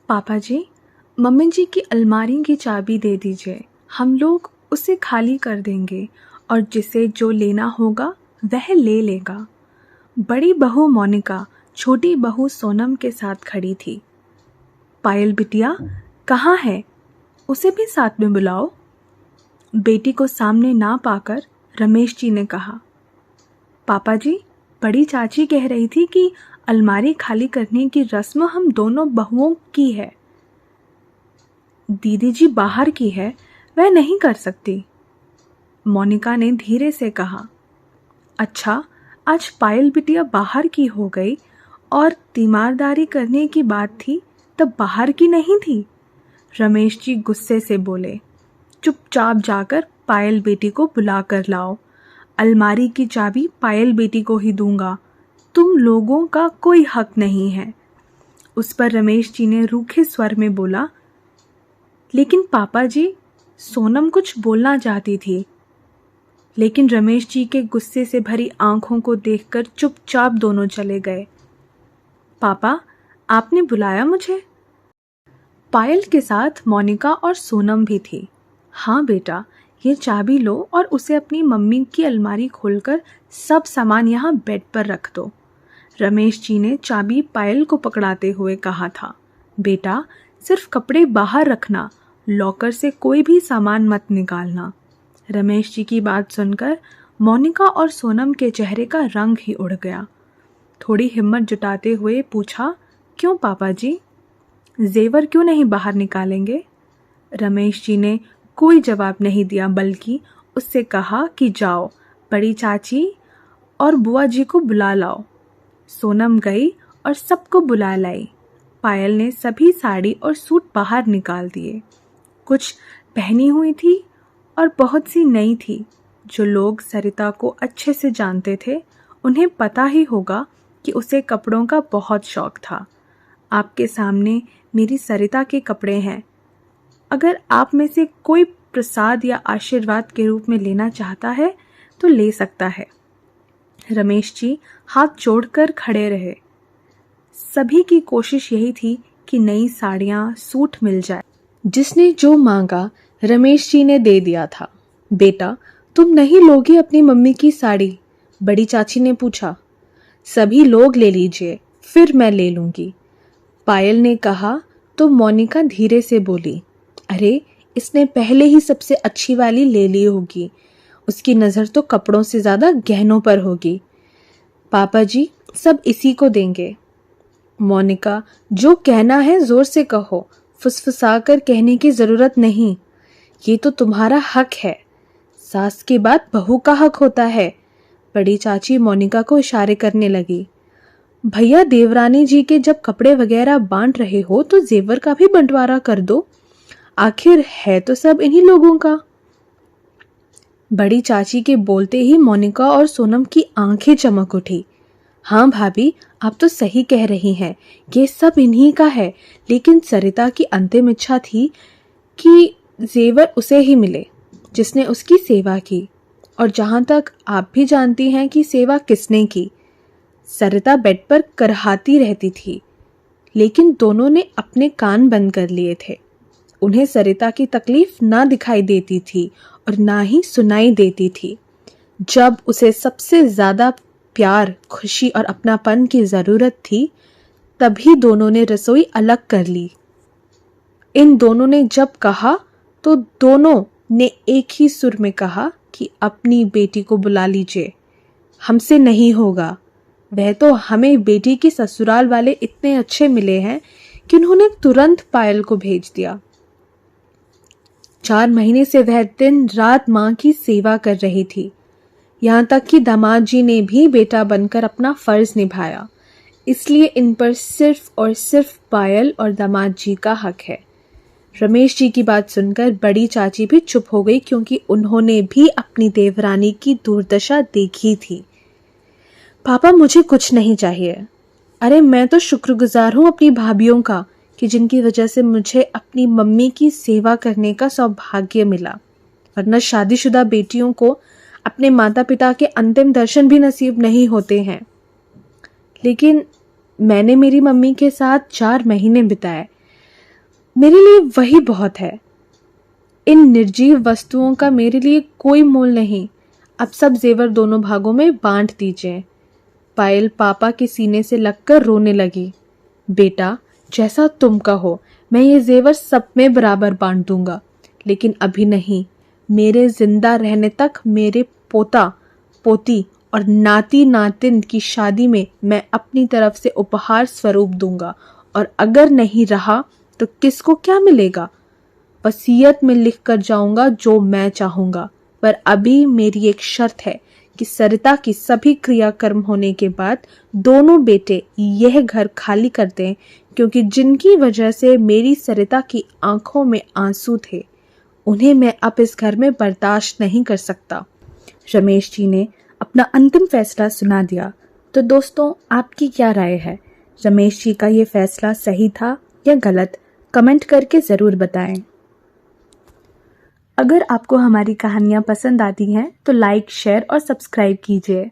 पापा जी, मम्मी जी की अलमारी की चाबी दे दीजिए, हम लोग उसे खाली कर देंगे और जिसे जो लेना होगा वह ले लेगा। बड़ी बहू मोनिका छोटी बहू सोनम के साथ खड़ी थी। पायल बिटिया कहाँ है? उसे भी साथ में बुलाओ। बेटी को सामने ना पाकर रमेश जी ने कहा, पापा जी, बड़ी चाची कह रही थी कि अलमारी खाली करने की रस्म हम दोनों बहुओं की है। दीदी जी बाहर की है, वह नहीं कर सकती। मोनिका ने धीरे से कहा, अच्छा, आज पायल बिटिया बाहर की हो गई और तीमारदारी करने की बात थी तब बाहर की नहीं थी। रमेश जी गुस्से से बोले, चुपचाप जाकर पायल बेटी को बुला कर लाओ। अलमारी की चाबी पायल बेटी को ही दूंगा, तुम लोगों का कोई हक नहीं है। उस पर रमेश जी ने रूखे स्वर में बोला, लेकिन पापा जी, सोनम कुछ बोलना चाहती थी। लेकिन रमेश जी के गुस्से से भरी आंखों को देखकर चुपचाप दोनों चले गए। पापा, आपने बुलाया मुझे? पायल के साथ मोनिका और सोनम भी थी। हाँ बेटा, ये चाबी लो और उसे अपनी मम्मी की अलमारी खोलकर सब सामान यहाँ बेड पर रख दो। रमेश जी ने चाबी पायल को पकड़ाते हुए कहा था, बेटा, सिर्फ कपड़े बाहर रखना, लॉकर से कोई भी सामान मत निकालना। रमेश जी की बात सुनकर मोनिका और सोनम के चेहरे का रंग ही उड़ गया। थोड़ी हिम्मत जुटाते हुए पूछा, क्यों पापा जी, जेवर क्यों नहीं बाहर निकालेंगे? रमेश जी ने कोई जवाब नहीं दिया, बल्कि उससे कहा कि जाओ, बड़ी चाची और बुआ जी को बुला लाओ। सोनम गई और सबको बुला लाई। पायल ने सभी साड़ी और सूट बाहर निकाल दिए। कुछ पहनी हुई थी और बहुत सी नई थी। जो लोग सरिता को अच्छे से जानते थे, उन्हें पता ही होगा कि उसे कपड़ों का बहुत शौक था। आपके सामने मेरी सरिता के कपड़े हैं। अगर आप में से कोई प्रसाद या आशीर्वाद के रूप में लेना चाहता है तो ले सकता है। रमेश जी हाथ जोड़कर खड़े रहे। सभी की कोशिश यही थी कि नई साड़ियाँ, सूट मिल जाए। जिसने जो मांगा रमेश जी ने दे दिया था। बेटा, तुम नहीं लोगे अपनी मम्मी की साड़ी? बड़ी चाची ने पूछा। सभी लोग ले लीजिए, फिर मैं ले लूंगी, पायल ने कहा तो मोनिका धीरे से बोली, अरे, इसने पहले ही सबसे अच्छी वाली ले ली होगी, उसकी नज़र तो कपड़ों से ज़्यादा गहनों पर होगी। पापा जी, सब इसी को देंगे। मोनिका, जो कहना है जोर से कहो, फुसफुसा कर कहने की ज़रूरत नहीं, ये तो तुम्हारा हक है। सास के बाद बहू का हक होता है। बड़ी चाची मोनिका को इशारे करने लगी। भैया, देवरानी जी के जब कपड़े वगैरह बांट रहे हो तो जेवर का भी बंटवारा कर दो, आखिर है तो सब इन्हीं लोगों का। बड़ी चाची के बोलते ही मोनिका और सोनम की आंखें चमक उठी। हाँ भाभी, आप तो सही कह रही हैं, ये सब इन्हीं का है, लेकिन सरिता की अंतिम इच्छा थी कि जेवर उसे ही मिले जिसने उसकी सेवा की। और जहाँ तक आप भी जानती हैं कि सेवा किसने की। सरिता बेड पर करहाती रहती थी, लेकिन दोनों ने अपने कान बंद कर लिए थे। उन्हें सरिता की तकलीफ ना दिखाई देती थी और ना ही सुनाई देती थी। जब उसे सबसे ज्यादा प्यार, खुशी और अपनापन की जरूरत थी, तभी दोनों ने रसोई अलग कर ली। इन दोनों ने जब कहा तो दोनों ने एक ही सुर में कहा कि अपनी बेटी को बुला लीजिए, हमसे नहीं होगा। वह तो हमें बेटी की ससुराल वाले इतने अच्छे मिले हैं कि उन्होंने तुरंत पायल को भेज दिया। 4 महीने से वह दिन रात मां की सेवा कर रही थी। यहाँ तक कि दामाद जी ने भी बेटा बनकर अपना फर्ज निभाया। इसलिए इन पर सिर्फ और सिर्फ पायल और दामाद जी का हक है। रमेश जी की बात सुनकर बड़ी चाची भी चुप हो गई, क्योंकि उन्होंने भी अपनी देवरानी की दुर्दशा देखी थी। पापा, मुझे कुछ नहीं चाहिए। अरे, मैं तो शुक्रगुजार हूँ अपनी भाभीयों का कि जिनकी वजह से मुझे अपनी मम्मी की सेवा करने का सौभाग्य मिला, वरना शादीशुदा बेटियों को अपने माता पिता के अंतिम दर्शन भी नसीब नहीं होते हैं। लेकिन मैंने मेरी मम्मी के साथ 4 महीने बिताए। मेरे लिए वही बहुत है। इन निर्जीव वस्तुओं का मेरे लिए कोई मोल नहीं। अब सब जेवर दोनों भागों में बांट दीजिए। पायल पापा के सीने से लगकर रोने लगी। बेटा, जैसा तुम कहो, मैं ये जेवर सब में बराबर बांट दूंगा, लेकिन अभी नहीं। मेरे जिंदा रहने तक मेरे पोता पोती और नाती नातिन की शादी में मैं अपनी तरफ से उपहार स्वरूप दूंगा, और अगर नहीं रहा तो किसको क्या मिलेगा? वसीयत में लिख कर जाऊंगा जो मैं चाहूंगा। पर अभी मेरी एक शर्त है कि सरिता की सभी क्रियाकर्म होने के बाद दोनों बेटे यह घर खाली कर दें, क्योंकि जिनकी वजह से मेरी सरिता की आंखों में आंसू थे, उन्हें मैं अब इस घर में बर्दाश्त नहीं कर सकता। रमेश जी ने अपना अंतिम फैसला सुना दिया। तो दोस्तों, आपकी क्या राय है? रमेश जी का ये फैसला सही था या गलत? कमेंट करके ज़रूर बताएं। अगर आपको हमारी कहानियाँ पसंद आती हैं तो लाइक, शेयर और सब्सक्राइब कीजिए।